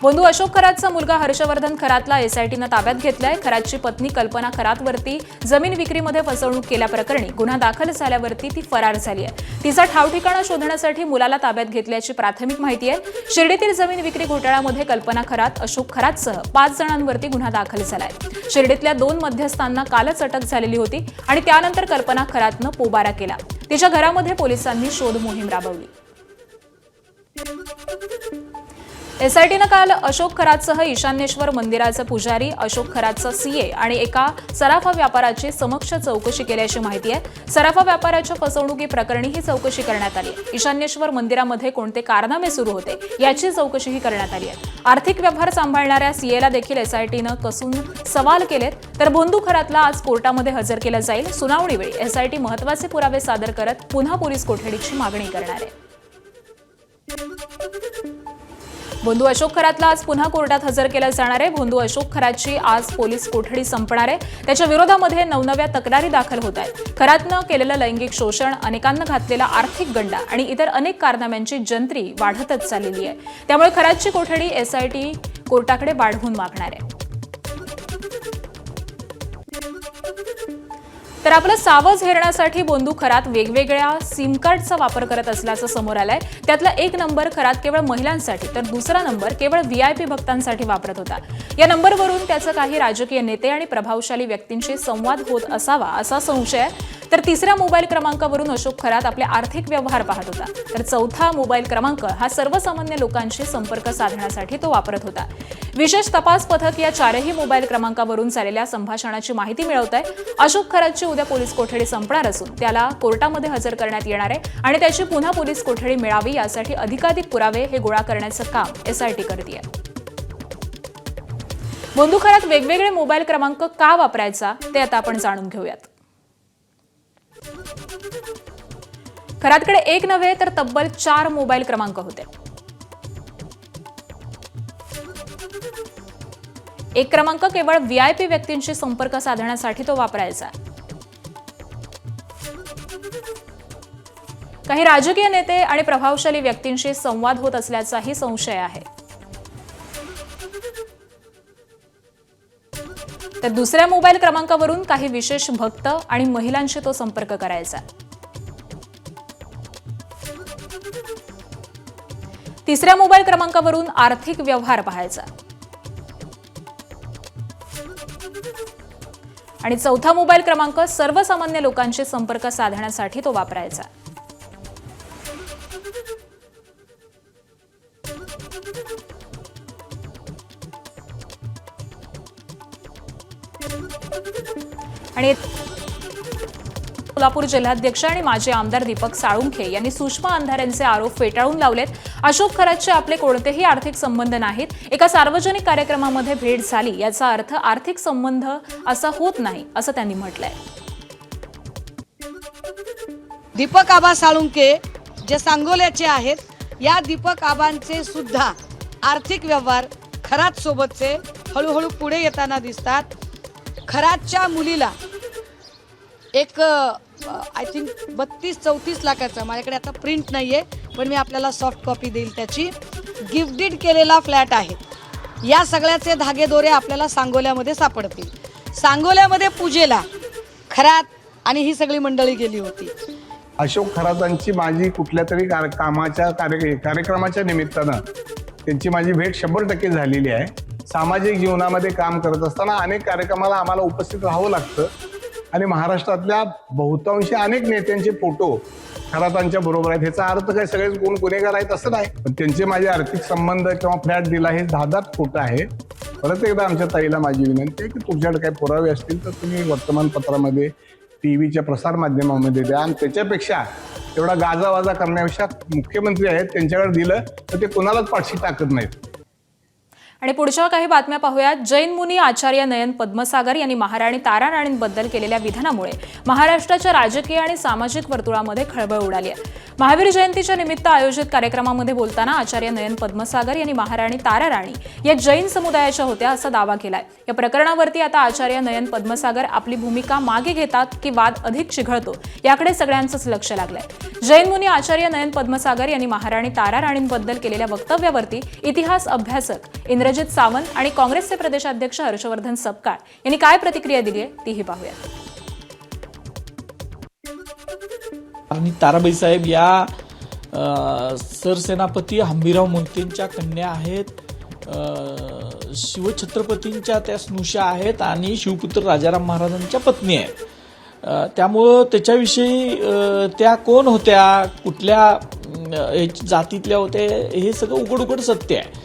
Speaker 1: बंधू अशोक खरातचा मुलगा हर्षवर्धन खरातला एसआयटीनं ताब्यात घेतलाय. खरातची पत्नी कल्पना खरातवरती जमीन विक्रीमध्ये फसवणूक केल्याप्रकरणी गुन्हा दाखल झाल्यावरती ती फरार झाली आहे. तिचा ठावठिकाणा शोधण्यासाठी मुलाला ताब्यात घेतल्याची प्राथमिक माहिती आहे. शिर्डीतील जमीन विक्री घोटाळ्यामध्ये कल्पना खरात, अशोक खरातसह 5 जणांवरती गुन्हा दाखल झालाय. शिर्डीतल्या 2 मध्यस्थांना कालच अटक झालेली होती आणि त्यानंतर कल्पना खरातनं पोबारा केला. तिच्या घरामध्ये पोलिसांनी शोध मोहीम राबवली. एसआयटीनं काल अशोक खरातसह ईशान्येश्वर मंदिराचा पुजारी, अशोक खरातचा सीए आणि एका सराफा व्यापाराची समक्ष चौकशी केल्याची माहिती आहे. सराफा व्यापाराच्या फसवणुकीप्रकरणी ही चौकशी करण्यात आली आहे. ईशान्येश्वर मंदिरामध्ये कोणते कारनामे सुरू होते याची चौकशीही करण्यात आली आहे. आर्थिक व्यवहार सांभाळणाऱ्या सीएला देखील एसआयटीनं कसून सवाल केलेत, तर भोंदू खरातला आज कोर्टामध्ये हजर केलं जाईल. सुनावणीवेळी एसआयटी महत्त्वाचे पुरावे सादर करत पुन्हा पोलीस कोठडीची मागणी करणार आहे. भोंदू अशोक खरातला आज पुन्हा कोर्टात हजर केलं जाणार आहे. भोंदू अशोक खरातची आज पोलीस कोठडी संपणार आहे. त्याच्या विरोधामध्ये नवनव्या तक्रारी दाखल होत आहेत. खरातनं केलेलं लैंगिक शोषण, अनेकांना घातलेला आर्थिक गंडा आणि इतर अनेक कारनाम्यांची जंत्री वाढतच चाललेली आहे. त्यामुळे खरातची कोठडी एसआयटी कोर्टाकडे वाढवून मागणार आहे. तर आपलं सावज हेरण्यासाठी भोंदू खरात वेगवेगळ्या सिम कार्डचा वापर करत असल्याचं समोर आलंय. त्यातला एक नंबर खरात केवळ महिलांसाठी, तर दुसरा नंबर केवळ व्हीआयपी भक्तांसाठी वापरत होता. या नंबरवरून त्याचं काही राजकीय नेते आणि प्रभावशाली व्यक्तींशी संवाद होत असावा असा संशय आहे. तर तिसऱ्या मोबाईल क्रमांकावरून अशोक खरात आपले आर्थिक व्यवहार पाहत होता. तर चौथा मोबाईल क्रमांक हा सर्वसामान्य लोकांशी संपर्क साधण्यासाठी तो वापरत होता. विशेष तपास पथक या 4ही मोबाईल क्रमांकावरून झालेल्या संभाषणाची माहिती मिळवत आहे. अशोक खरातची उद्या पोलीस कोठडी संपणार असून त्याला कोर्टामध्ये हजर करण्यात येणार आहे आणि त्याची पुन्हा पोलीस कोठडी मिळावी यासाठी अधिकाधिक पुरावे हे गोळा करण्याचं काम एसआयटी करते. भोंदू खरात वेगवेगळे मोबाईल क्रमांक का वापरायचा ते आता आपण जाणून घेऊयात. खरातकडे एक नव्हे तर तब्बल 4 मोबाईल क्रमांक होते. एक क्रमांक केवळ व्हीआयपी व्यक्तींशी संपर्क साधण्यासाठी तो वापरायचा. काही राजकीय नेते आणि प्रभावशाली व्यक्तींशी संवाद होत असल्याचाही संशय आहे. तर दुसऱ्या मोबाईल क्रमांकावरून काही विशेष भक्त आणि महिलांशी तो संपर्क करायचा. तिसऱ्या मोबाईल क्रमांकावरून आर्थिक व्यवहार पाहायचा आणि चौथा मोबाईल क्रमांक सर्वसामान्य लोकांशी संपर्क साधण्यासाठी तो वापरायचा. आणि सोलापूर जिल्हाध्यक्ष आणि माजी आमदार दीपक साळुंखे यांनी सुषमा अंधारेंचे आरोप फेटाळून लावलेत. अशोक खरातचे आपले कोणतेही आर्थिक संबंध नाहीत. एका सार्वजनिक कार्यक्रमामध्ये भेट झाली याचा अर्थ आर्थिक संबंध असा होत नाही असं त्यांनी म्हटलंय.
Speaker 8: दीपक आबा साळुंखे जे सांगोल्याचे आहेत, या दीपक आबांचे सुद्धा आर्थिक व्यवहार खरात सोबतचे हळूहळू पुढे येताना दिसतात. खरातच्या मुलीला एक आय थिंक 32-34 लाखाचा, माझ्याकडे आता प्रिंट नाही आहे पण मी आपल्याला सॉफ्ट कॉपी देईल त्याची, गिफ्टेड केलेला फ्लॅट आहे. या सगळ्याचे धागेदोरे आपल्याला सांगोल्यामध्ये सापडतील. सांगोल्यामध्ये पूजेला खरात आणि ही सगळी मंडळी गेली होती.
Speaker 9: अशोक खरातांची माझी कुठल्या तरी कार्यक्रमाच्या निमित्तानं त्यांची माझी भेट 100% झालेली आहे. सामाजिक जीवनामध्ये काम करत असताना अनेक कार्यक्रमाला आम्हाला उपस्थित राहावं लागतं आणि महाराष्ट्रातल्या बहुतांशी अनेक नेत्यांचे फोटो खरातांच्या बरोबर आहेत. ह्याचा अर्थ काय सगळेच गुन्हेगार आहेत असं नाही, पण त्यांचे माझे आर्थिक संबंध किंवा फ्लॅट दिला हे 10 खोटं आहे. परत एकदा आमच्या ताईला माझी विनंती आहे की तुमच्याकडे काही पुरावे असतील तर तुम्ही वर्तमानपत्रामध्ये, टीव्हीच्या प्रसारमाध्यमामध्ये द्या. आणि त्याच्यापेक्षा एवढा गाजावाजा करण्यापेक्षा मुख्यमंत्री आहेत त्यांच्याकडे दिलं तर ते कोणालाच पाठशी टाकत नाहीत.
Speaker 1: आणि पुढच्या काही बातम्या पाहूयात. जैन मुनी आचार्य नयन पद्मसागर यांनी महाराणी तारा राणींबद्दल केलेल्या विधानामुळे महाराष्ट्राच्या राजकीय आणि सामाजिक वर्तुळामध्ये खळबळ उडाली आहे. महावीर जयंतीच्या निमित्त आयोजित कार्यक्रमामध्ये बोलताना आचार्य नयन पद्मसागर यांनी महाराणी तारा राणी या जैन समुदायाच्या होत्या असा दावा केलाय. या प्रकरणावरती आता आचार्य नयन पद्मसागर आपली भूमिका मागे घेतात की वाद अधिक चिघळतो याकडे सगळ्यांचंच लक्ष लागलंय. जैन मुनी आचार्य नयन पद्मसागर यांनी महाराणी तारा राणींबद्दल केलेल्या वक्तव्यावरती इतिहास अभ्यासक इंद्रजित सावंत आणि काँग्रेसचे प्रदेशाध्यक्ष हर्षवर्धन सपकाळ यांनी काय प्रतिक्रिया दिली आहे तीही पाहूया.
Speaker 10: आणि ताराबाई साहेब या सरसेनापती हंबीरराव मोहितेंच्या कन्या आहेत, शिवछत्रपतींच्या त्या स्नुषा आहेत आणि शिवपुत्र राजाराम महाराजांच्या पत्नी आहेत. त्यामुळं त्याच्याविषयी त्या कोण होत्या, कुठल्या जातीतल्या होत्या, हे सगळं उघड सत्य आहे.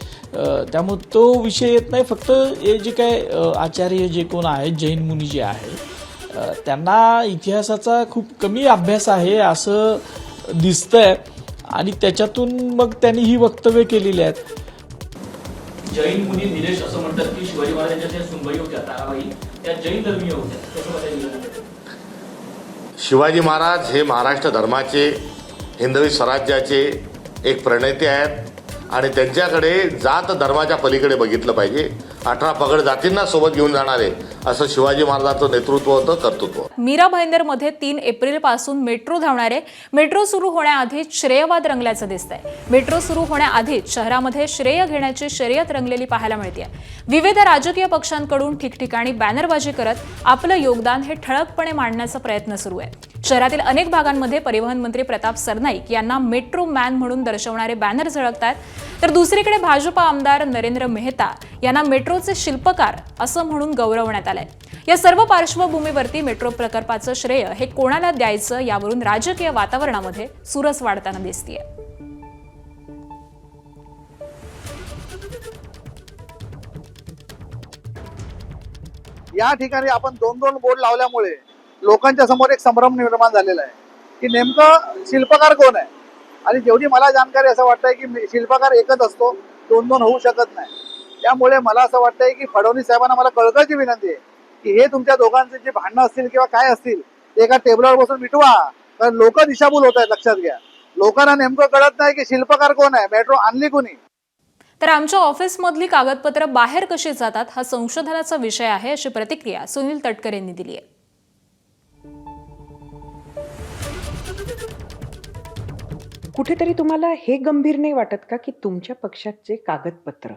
Speaker 10: त्यामुळे तो विषय येत नाही. फक्त हे जे काय आचार्य जे कोण आहेत, जैन मुनी जे आहेत, त्यांना इतिहासाचा खूप कमी अभ्यास आहे असं दिसतंय आणि त्याच्यातून मग त्यांनी ही वक्तव्य केलेली आहेत.
Speaker 7: जैन मुनी निलेश असं म्हणतात की शिवाजी महाराजांच्या ज्या सुनबाई होत्या ताराबाई त्या जैन धर्मीय होत्या. कसं बघायला?
Speaker 11: शिवाजी महाराज हे महाराष्ट्र धर्माचे, हिंदवी स्वराज्याचे एक प्रणेते आहेत आणि त्यांच्याकडे जात धर्माच्या पलीकडे बघितलं पाहिजे. 18 पगड जातींना सोबत घेऊन जाणारे असं शिवाजी महाराजांचं नेतृत्व होतं, कर्तृत्व.
Speaker 1: मीरा भाईंदरमध्ये 3 एप्रिलपासून मेट्रो धावणार आहे. मेट्रो सुरू होण्याआधीच श्रेयवाद रंगल्याचं दिसतंय. मेट्रो सुरू होण्याआधीच शहरामध्ये श्रेय घेण्याची शर्यत रंगलेली पाहायला मिळते. विविध राजकीय पक्षांकडून ठिकठिकाणी बॅनरबाजी करत आपलं योगदान हे ठळकपणे मांडण्याचा प्रयत्न सुरू आहे. शहरातील अनेक भागांमध्ये परिवहन मंत्री प्रताप सरनाईक यांना मेट्रो मॅन म्हणून दर्शवणारे बॅनर झळकतात, तर दुसरीकडे भाजपा आमदार नरेंद्र मेहता यांना मेट्रोचे शिल्पकार असं म्हणून गौरवण्यात आलंय. या सर्व पार्श्वभूमीवरती मेट्रो प्रकल्पाचं श्रेय हे कोणाला द्यायचं यावरून राजकीय वातावरणामध्ये चुरस वाढताना दिसतेय.
Speaker 12: या ठिकाणी आपण 2-2 बोर्ड लावल्यामुळे लोकांच्या समोर एक संभ्रम निर्माण झालेला आहे की नेमकं शिल्पकार कोण आहे. आणि जेवढी मला जाणकारी असं वाटतंय की शिल्पकार एकच असतो, 2-2 होऊ शकत नाही. त्यामुळे मला असं वाटतंय की फडणवीस साहेबांना मला कळकळीची विनंती आहे की हे तुमच्या दोघांचे जे भांडणं असतील किंवा काय असतील ते एका टेबलवर बसून मिटवा. कारण लोक दिशाभूल होत आहेत, लक्षात घ्या. लोकांना नेमकं कळत नाही की शिल्पकार कोण आहे, मेट्रो आणली कोणी.
Speaker 1: तर आमच्या ऑफिसमधली कागदपत्र बाहेर कशी जातात हा संशोधनाचा विषय आहे अशी प्रतिक्रिया सुनील तटकर यांनी दिली आहे.
Speaker 3: कुठेतरी तुम्हाला हे गंभीर नाही वाटत का की तुमच्या पक्षाचे कागदपत्र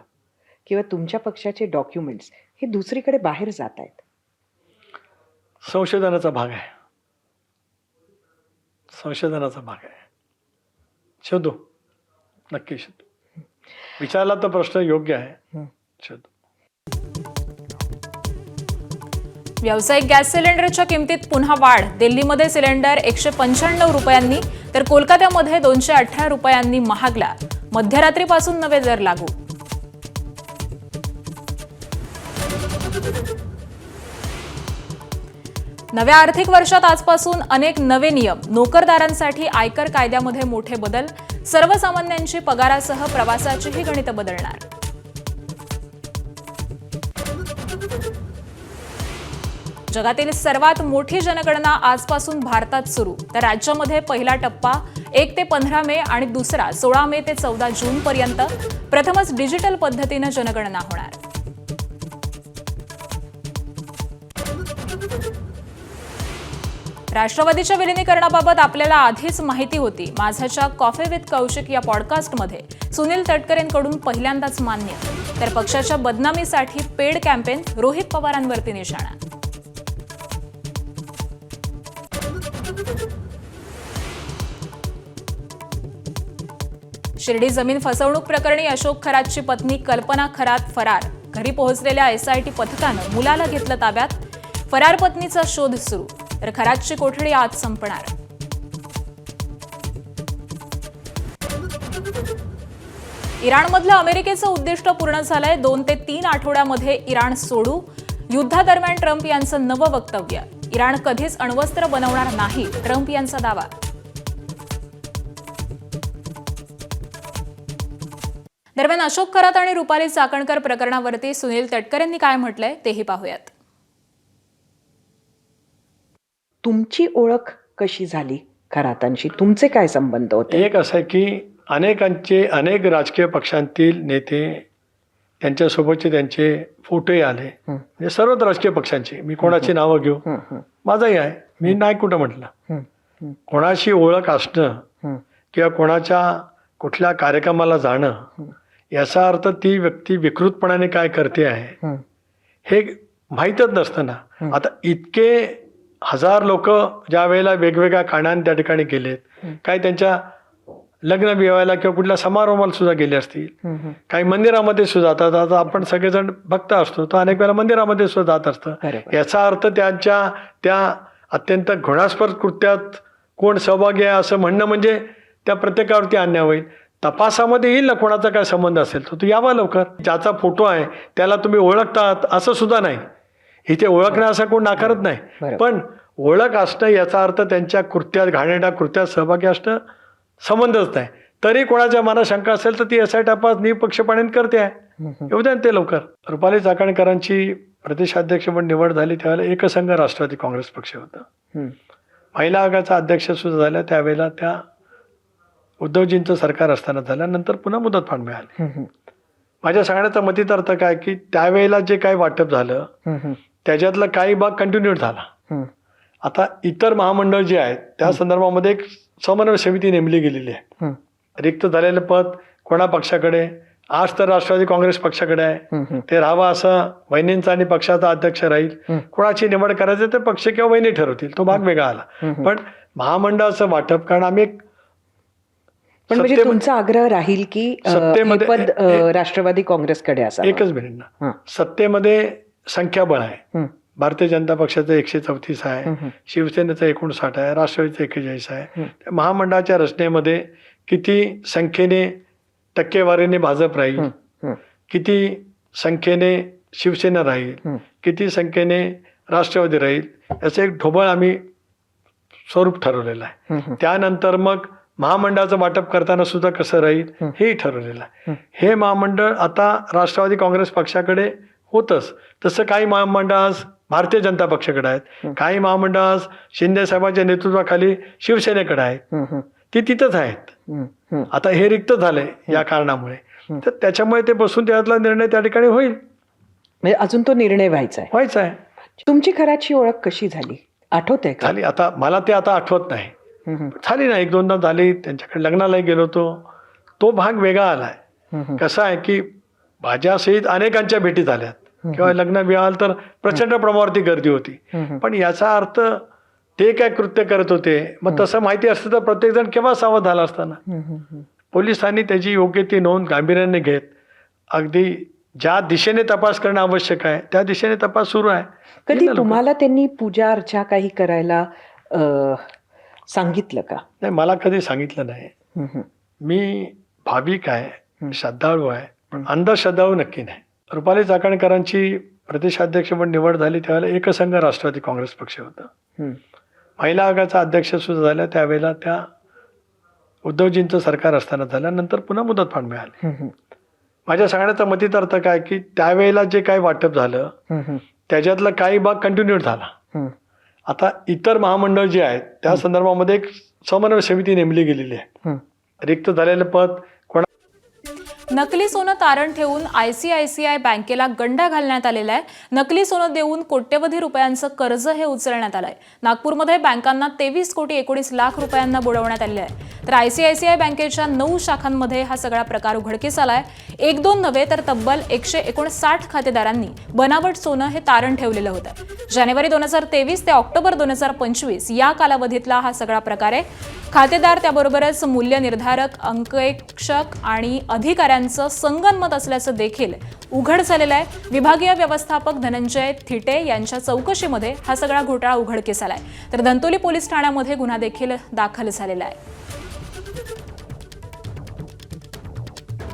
Speaker 3: किंवा तुमच्या पक्षाचे डॉक्युमेंट्स हे दुसरीकडे बाहेर जात आहेत?
Speaker 2: संशोधनाचा भाग आहे, संशोधनाचा भाग आहे. शोधू, नक्की शोधू. विचारला तर प्रश्न योग्य आहे, शोधू.
Speaker 1: व्यावसायिक गॅस सिलेंडरच्या किमतीत पुन्हा वाढ. दिल्लीमध्ये सिलेंडर 195 रुपयांनी तर कोलकात्यामध्ये 218 रुपयांनी महागला. मध्यरात्रीपासून नवे दर लागू. नव्या आर्थिक वर्षात आजपासून अनेक नवे नियम. नोकरदारांसाठी आयकर कायद्यामध्ये मोठे बदल. सर्वसामान्यांची पगारासह प्रवासाचीही गणितं बदलणार. जगातील सर्वात मोठी जनगणना आजपासून भारतात सुरू. तर राज्यामध्ये पहिला टप्पा 1 ते 15 मे आणि दुसरा 16 मे ते 14 जून पर्यंत. प्रथमच डिजिटल पद्धतीने जनगणना होणार. राष्ट्रवादीच्या विलिनीकरणाबाबत आपल्याला आधीच माहिती होती. माझाच्या कॉफी विथ कौशिक या पॉडकास्टमध्ये सुनील तटकर यांकडून पहिल्यांदाच मान्य. तर पक्षाच्या बदनामीसाठी पेड कॅम्पेन. रोहित पवारांवरती निशाणा. शिर्डी जमीन फसवणूक प्रकरणी अशोक खरातची पत्नी कल्पना खरात फरार. घरी पोहोचलेल्या एसआयटी पथकानं मुलाला घेतलं ताब्यात. फरार पत्नीचा शोध सुरू. तर खरातची कोठडी आज संपणार. इराणमधलं अमेरिकेचं उद्दिष्ट पूर्ण झालंय. 2 ते 3 आठवड्यामध्ये इराण सोडू. युद्धादरम्यान ट्रम्प यांचं नवं वक्तव्य. इराण कधीच अण्वस्त्र बनवणार नाही, ट्रम्प यांचा दावा. दरम्यान अशोक खरात आणि रुपाली चाकणकर प्रकरणावरती सुनील तटकरे यांनी काय म्हटलंय तेही पाहूयात.
Speaker 3: तुमची ओळख कशी झाली खरातांशी? तुमचे काय संबंध होते?
Speaker 2: एक असं आहे की अनेक राजकीय पक्षांतील नेते, त्यांच्यासोबतचे त्यांचे फोटोही आले, म्हणजे सर्वच राजकीय पक्षांचे. मी कोणाची नावं घेऊ, माझंही आहे, मी नाही कुठं म्हटलं. कोणाशी ओळख असणं किंवा कोणाच्या कुठल्या कार्यक्रमाला जाणं याचा अर्थ ती व्यक्ती विकृतपणाने काय करते आहे हे माहीतच नसतं ना. आता इतके हजार लोक ज्या वेळेला वेगवेगळ्या कारणाने त्या ठिकाणी गेलेत, काही त्यांच्या लग्न विवाहाला किंवा कुठल्या समारंभाला सुद्धा गेले असतील, काही मंदिरामध्ये सुद्धा जातात. आता आपण सगळेजण भक्त असतो, तर अनेक वेळेला मंदिरामध्ये सुद्धा जात असतं. याचा अर्थ त्यांच्या त्या अत्यंत घृणास्पद कृत्यात कोण सहभागी आहे असं म्हणणं म्हणजे त्या प्रत्येकावरती अन्याय होईल. तपासामध्ये येईल ना कोणाचा काय संबंध असेल तर तो यावा लवकर. ज्याचा फोटो आहे त्याला तुम्ही ओळखतात असं सुद्धा नाही. इथे ओळखणं असं कोण नाकारत नाही, पण ओळख असणं याचा अर्थ त्यांच्या कृत्यात, घाणेरड्या कृत्यात सहभागी असणं संबंधच नाही. तरी कोणाच्या मनात शंका असेल तर ती SI तपास निपक्षपातीने करते आहे. येऊ द्या ते लवकर. रुपाली चाकणकरांची प्रदेशाध्यक्ष म्हणून निवड झाली त्यावेळेला एकसंघ राष्ट्रवादी काँग्रेस पक्ष होता. महिला आयोगाचा अध्यक्ष सुद्धा झाल्या त्यावेळेला त्या उद्धवजींचं सरकार असताना झाल्यानंतर पुन्हा मुदतवाढ मिळाली. माझ्या सांगण्याचा मतितार्थ काय की त्यावेळेला जे काही वाटप झालं त्याच्यातला काही भाग कंटिन्यूड झाला. आता इतर महामंडळ जे आहेत त्या संदर्भामध्ये एक समन्वय समिती नेमली गेलेली आहे. रिक्त झालेलं पद कोणा पक्षाकडे, आज तर राष्ट्रवादी काँग्रेस पक्षाकडे आहे, ते राहावं असं वहिनींचा आणि पक्षाचा अध्यक्ष राहील. कोणाची निवड करायची ते पक्ष किंवा वहिनी ठरवतील, तो भाग वेगळा आला. पण महामंडळाचं वाटप, कारण आम्ही
Speaker 3: पण म्हणजे तुमचा आग्रह राहील की हे पद राष्ट्रवादी काँग्रेसकडे असावं.
Speaker 2: एकच मिनिट ना, सत्तेमध्ये संख्याबळ आहे. भारतीय जनता पक्षाचं 134 आहे, शिवसेनेचं 59 आहे, राष्ट्रवादीचं 41 आहे. महामंडळाच्या रचनेमध्ये किती संख्येने टक्केवारीने भाजप राहील, किती संख्येने शिवसेना राहील, किती संख्येने राष्ट्रवादी राहील याचं एक ढोबळ आम्ही स्वरूप ठरवलेलं आहे. त्यानंतर मग महामंडळाचं वाटप करताना सुद्धा कसं राहील हेही ठरवलेलं आहे. हे महामंडळ आता राष्ट्रवादी काँग्रेस पक्षाकडे होतंच, तसं काही महामंडळ आज भारतीय जनता पक्षाकडे आहेत, काही महामंडळ आज शिंदे साहेबांच्या नेतृत्वाखाली शिवसेनेकडे आहेत, ती तिथंच आहेत. आता हे रिक्त झालंय या कारणामुळे, तर त्याच्यामुळे ते बसून त्यातला निर्णय त्या ठिकाणी होईल.
Speaker 3: म्हणजे अजून तो निर्णय व्हायचा
Speaker 2: आहे.
Speaker 3: तुमची खराची ओळख कशी झाली आठवते का?
Speaker 2: झाली, आता मला ते आता आठवत नाही, झाली ना, 1-2दा झाली. त्यांच्याकडे लग्नालाही गेलो होतो, तो भाग वेगळा आलाय. कसं आहे की भाज्यासहित अनेकांच्या भेटी झाल्यात किंवा लग्न विवाहाल तर प्रचंड प्रमाणावरती गर्दी होती. पण याचा अर्थ ते काय कृत्य करत होते, मग तसं माहिती असतं तर प्रत्येक जण केव्हा सावध झाला असताना. पोलिसांनी त्याची योग्य ती नोंद गांभीर्याने घेत अगदी ज्या दिशेने तपास करणं आवश्यक आहे त्या दिशेने तपास सुरू आहे.
Speaker 3: कधी तुम्हाला त्यांनी पूजा अर्चा काही करायला सांगितलं का?
Speaker 2: नाही, मला कधी सांगितलं नाही. मी भाविक आहे, श्रद्धाळू आहे, पण अंधश्रद्धाळू नक्की नाही. रुपाली चाकणकरांची प्रदेशाध्यक्ष म्हणून निवड झाली त्यावेळेला एकसंघ राष्ट्रवादी काँग्रेस पक्ष होता. महिला आयोगाचा अध्यक्ष सुद्धा झाल्या त्यावेळेला त्या उद्धवजींचं सरकार असताना झाल्यानंतर पुन्हा मुदतवाढ मिळाली. माझ्या सांगण्याचा मतितार्थ काय की त्यावेळेला जे काही वाटप झालं त्याच्यातला काही भाग कंटिन्यूड झाला. आता इतर महामंडळ जे आहेत त्या संदर्भामध्ये एक समन्वय समिती नेमली गेलेली आहे. रिक्त झालेलं पद
Speaker 1: नकली सोनं तारण ठेवून ICICI बँकेला गंडा घालण्यात आलेला आहे. नकली सोनं देऊन कोट्यवधी रुपयांचं कर्ज हे उचलण्यात आलंय. नागपूरमध्ये बँकांना 23 कोटी 19 लाख रुपयांना बुडवण्यात आले आहे. तर ICICI बँकेच्या 9 शाखांमध्ये हा सगळा प्रकार उघडकीस आलाय. 1-2 नव्हे तर तब्बल 159 खातेदारांनी बनावट सोनं हे तारण ठेवलेलं होतं. जानेवारी 2023 ते ऑक्टोबर 2025 या कालावधीतला हा सगळा प्रकार आहे. खातेदार त्याबरोबरच मूल्य निर्धारक, अंकेक्षक आणि अधिकाऱ्यांचं संगनमत असल्याचं देखील उघड झालेलं आहे. विभागीय व्यवस्थापक धनंजय थिटे यांच्या चौकशीमध्ये हा सगळा घोटाळा उघडकीस आलाय. तर धंतोली पोलीस ठाण्यामध्ये गुन्हा देखील दाखल झालेला आहे.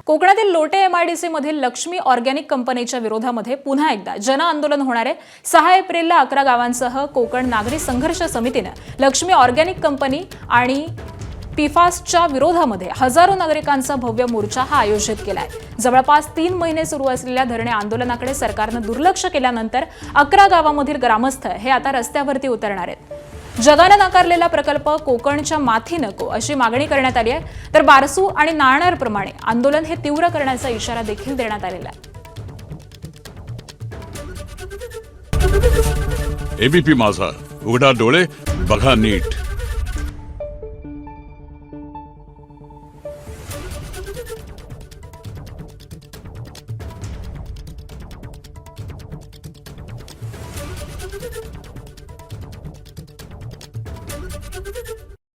Speaker 1: कोकणातील लोटे MIDC मधील लक्ष्मी ऑर्गॅनिक कंपनीच्या विरोधामध्ये पुन्हा एकदा जन आंदोलन होणार आहे. 6 एप्रिलला 11 गावांसह कोकण नागरी संघर्ष समितीनं लक्ष्मी ऑर्गॅनिक कंपनी आणि PFASच्या विरोधामध्ये हजारो नागरिकांचा भव्य मोर्चा हा आयोजित केलाय. जवळपास 3 महिने सुरू असलेल्या धरणे आंदोलनाकडे सरकारनं दुर्लक्ष केल्यानंतर 11 गावामधील ग्रामस्थ हे आता रस्त्यावरती उतरणार आहेत. जगानं नाकारलेला प्रकल्प कोकणच्या माथी नको अशी मागणी करण्यात आली आहे. तर बारसू आणि नाणारप्रमाणे आंदोलन हे तीव्र करण्याचा इशारा देखील देण्यात आलेला आहे.
Speaker 13: ABP माझा, उघडा डोळे बघा नीट.